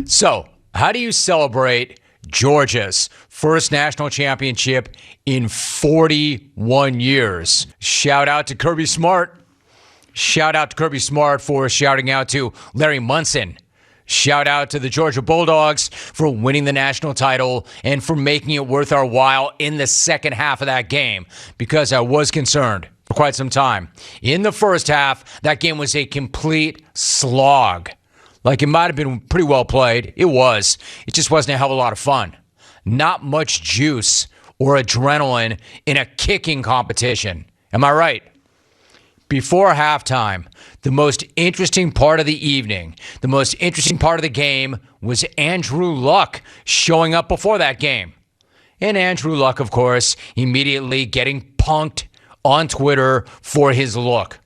So, how do you celebrate Georgia's first national championship in 41 years? Shout out to Kirby Smart. Shout out to Kirby Smart for shouting out to Larry Munson. Shout out to the Georgia Bulldogs for winning the national title and for making it worth our while in the second half of that game, because I was concerned for quite some time. In the first half, that game was a complete slog. Like, it might have been pretty well played. It was. It just wasn't a hell of a lot of fun. Not much juice or adrenaline in a kicking competition. Am I right? Before halftime, the most interesting part of the evening, the most interesting part of the game was Andrew Luck showing up before that game. And Andrew Luck, of course, immediately getting punked on Twitter for his look.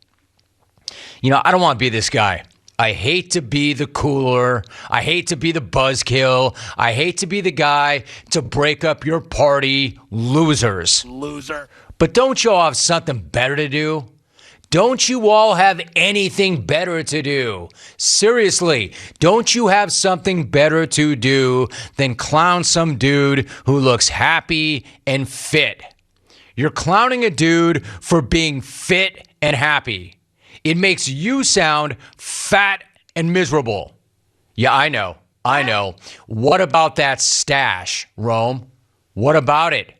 You know, I don't want to be this guy. I hate to be the cooler. I hate to be the buzzkill. I hate to be the guy to break up your party, losers. Loser. But don't you all have something better to do? Don't you all have anything better to do? Seriously, don't you have something better to do than clown some dude who looks happy and fit? You're clowning a dude for being fit and happy. It makes you sound fat and miserable. Yeah, I know. What about that stash, Rome? What about it?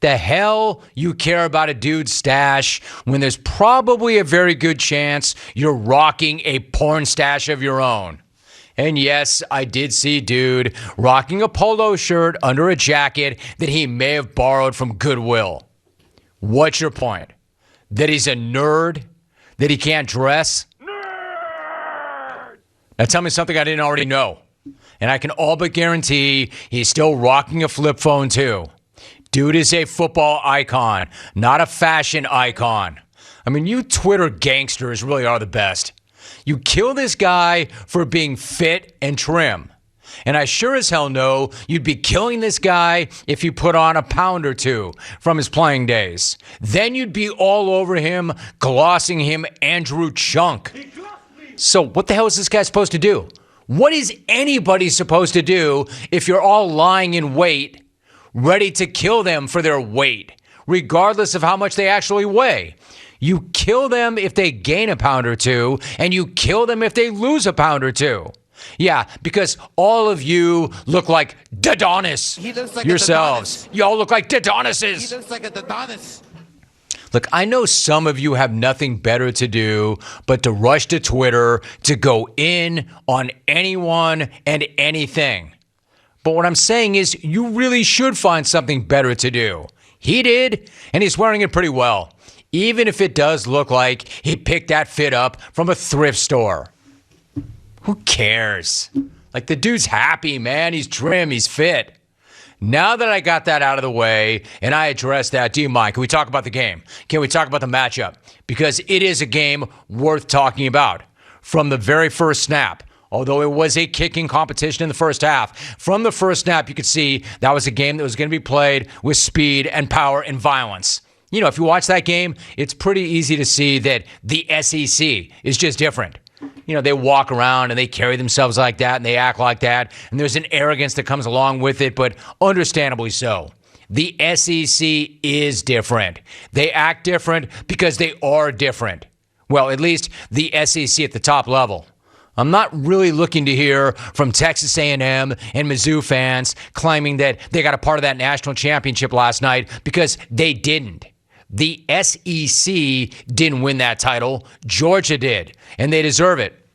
The hell you care about a dude's stash when there's probably a very good chance you're rocking a porn stash of your own. And yes, I did see dude rocking a polo shirt under a jacket that he may have borrowed from Goodwill. What's your point? That he's a nerd? That he can't dress? Nerd! Now tell me something I didn't already know. And I can all but guarantee he's still rocking a flip phone too. Dude is a football icon, not a fashion icon. I mean, you Twitter gangsters really are the best. You kill this guy for being fit and trim. And I sure as hell know you'd be killing this guy if you put on a pound or two from his playing days. Then you'd be all over him, glossing him Andrew Chunk. So what the hell is this guy supposed to do? What is anybody supposed to do if you're all lying in wait, ready to kill them for their weight, regardless of how much they actually weigh? You kill them if they gain a pound or two, and you kill them if they lose a pound or two. Yeah, because all of you look like Dodonis yourselves. Y'all look like Dodonises. He looks like a Dodonis. Look, I know some of you have nothing better to do but to rush to Twitter to go in on anyone and anything. But what I'm saying is you really should find something better to do. He did, and he's wearing it pretty well, even if it does look like he picked that fit up from a thrift store. Who cares? Like, the dude's happy, man. He's trim. He's fit. Now that I got that out of the way and I addressed that, do you mind? Can we talk about the game? Can we talk about the matchup? Because it is a game worth talking about. From the very first snap, although it was a kicking competition in the first half, from the first snap, you could see that was a game that was going to be played with speed and power and violence. You know, if you watch that game, it's pretty easy to see that the SEC is just different. You know, they walk around and they carry themselves like that and they act like that. And there's an arrogance that comes along with it, but understandably so. The SEC is different. They act different because they are different. Well, at least the SEC at the top level. I'm not really looking to hear from Texas A&M and Mizzou fans claiming that they got a part of that national championship last night, because they didn't. The SEC didn't win that title. Georgia did, and they deserve it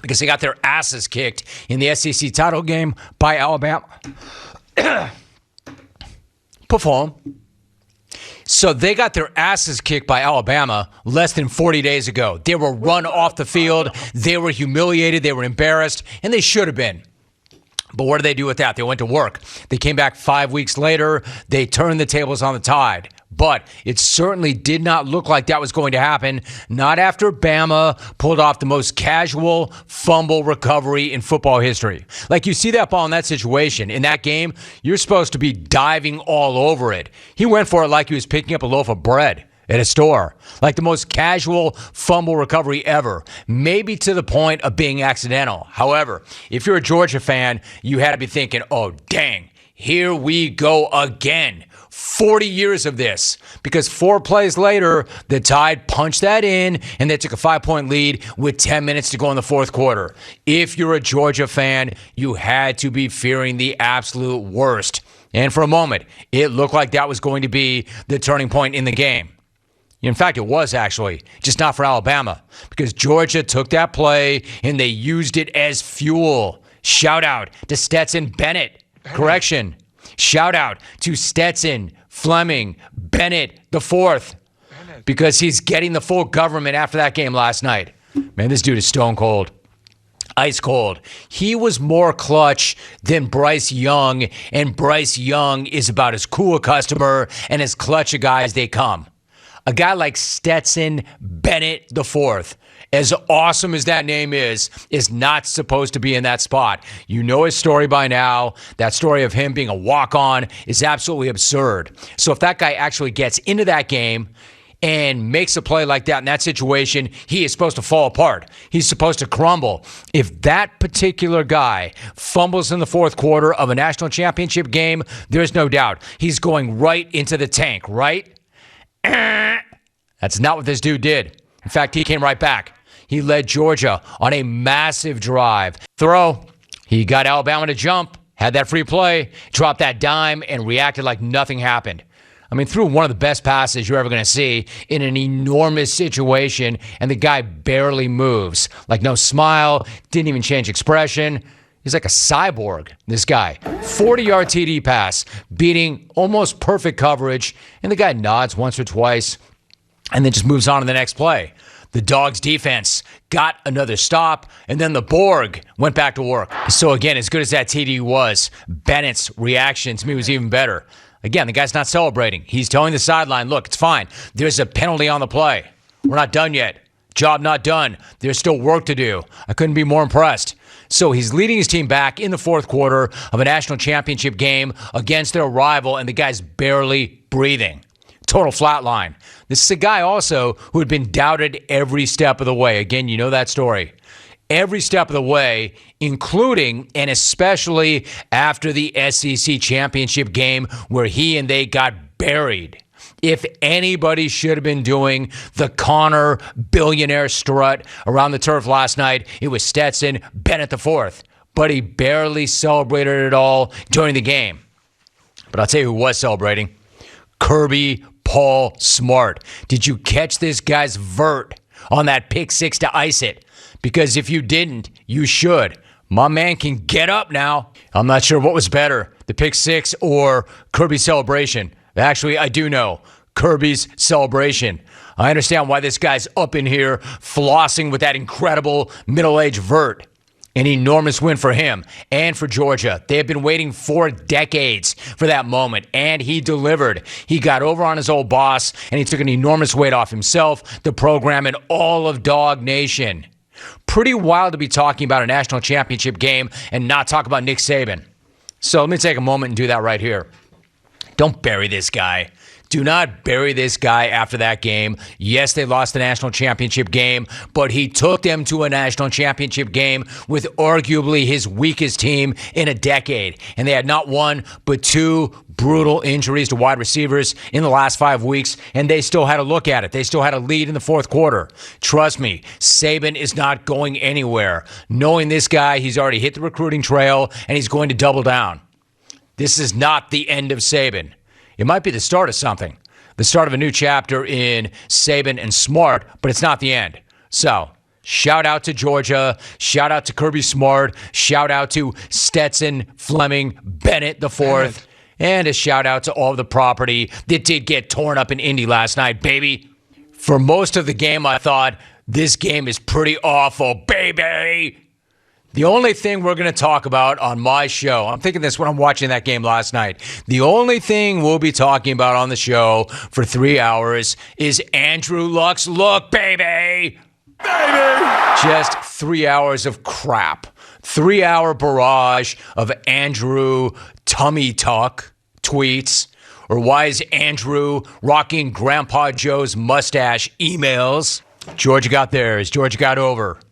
because they got their asses kicked in the SEC title game by Alabama. Perform. So they got their asses kicked by Alabama less than 40 days ago. They were run off the field. They were humiliated. They were embarrassed, and they should have been. But what did they do with that? They went to work. They came back 5 weeks later. They turned the tables on the Tide. But it certainly did not look like that was going to happen. Not after Bama pulled off the most casual fumble recovery in football history. Like, you see that ball in that situation. In that game, you're supposed to be diving all over it. He went for it like he was picking up a loaf of bread. at a store. Like the most casual fumble recovery ever, maybe to the point of being accidental. However, if you're a Georgia fan, you had to be thinking, oh, dang, here we go again. 40 years of this, because 4 plays later, the Tide punched that in and they took a 5-point lead with 10 minutes to go in the fourth quarter. If you're a Georgia fan, you had to be fearing the absolute worst. And for a moment, it looked like that was going to be the turning point in the game. In fact, it was actually, just not for Alabama, because Georgia took that play and they used it as fuel. Shout out to Stetson Bennett. Correction. Shout out to Stetson Fleming Bennett the fourth, because he's getting the full government after that game last night. Man, this dude is stone cold. Ice cold. He was more clutch than Bryce Young, and Bryce Young is about as cool a customer and as clutch a guy as they come. A guy like Stetson Bennett IV, as awesome as that name is not supposed to be in that spot. You know his story by now. That story of him being a walk-on is absolutely absurd. So if that guy actually gets into that game and makes a play like that in that situation, he is supposed to fall apart. He's supposed to crumble. If that particular guy fumbles in the fourth quarter of a national championship game, there's no doubt he's going right into the tank, right? That's not what this dude did. In fact, he came right back. He led Georgia on a massive drive. Throw. He got Alabama to jump, had that free play, dropped that dime, and reacted like nothing happened. I mean, threw one of the best passes you're ever going to see in an enormous situation, and the guy barely moves. Like no smile, didn't even change expression. He's like a cyborg, this guy. 40-yard TD pass, beating almost perfect coverage, and the guy nods once or twice and then just moves on to the next play. The Dogs defense got another stop, and then the Borg went back to work. So again, as good as that TD was, Bennett's reaction to me was even better. Again, the guy's not celebrating. He's telling the sideline, look, it's fine. There's a penalty on the play. We're not done yet. Job not done. There's still work to do. I couldn't be more impressed. So he's leading his team back in the fourth quarter of a national championship game against their rival, and the guy's barely breathing. Total flatline. This is a guy also who had been doubted every step of the way. Again, you know that story. Every step of the way, including and especially after the SEC championship game where he and they got buried. If anybody should have been doing the Connor billionaire strut around the turf last night, it was Stetson Bennett IV. But he barely celebrated at all during the game. But I'll tell you who was celebrating. Kirby Smart. Did you catch this guy's vert on that pick six to ice it? Because if you didn't, you should. My man can get up now. I'm not sure what was better, the pick six or Kirby's celebration. Actually, I do know. Kirby's celebration. I understand why this guy's up in here flossing with that incredible middle-aged vert. An enormous win for him and for Georgia. They have been waiting 4 decades for that moment, and he delivered. He got over on his old boss, and he took an enormous weight off himself, the program, and all of Dog Nation. Pretty wild to be talking about a national championship game and not talk about Nick Saban. So let me take a moment and do that right here. Don't bury this guy. Do not bury this guy after that game. Yes, they lost the national championship game, but he took them to a national championship game with arguably his weakest team in a decade. And they had not one, but 2 brutal injuries to wide receivers in the last 5 weeks, and they still had to look at it. They still had a lead in the fourth quarter. Trust me, Saban is not going anywhere. Knowing this guy, he's already hit the recruiting trail, and he's going to double down. This is not the end of Saban. It might be the start of something, the start of a new chapter in Saban and Smart, but it's not the end. So, shout out to Georgia, shout out to Kirby Smart, shout out to Stetson Fleming Bennett IV, and a shout out to all of the property that did get torn up in Indy last night, baby. For most of the game, I thought, this game is pretty awful, baby. The only thing we're going to talk about on my show, I'm thinking this when I'm watching that game last night, the only thing we'll be talking about on the show for 3 hours is Andrew Luck's look, baby! Baby! Just 3 hours of crap. 3-hour barrage of Andrew tummy tuck tweets, Or why is Andrew rocking Grandpa Joe's mustache emails? Georgia got theirs. Georgia got over.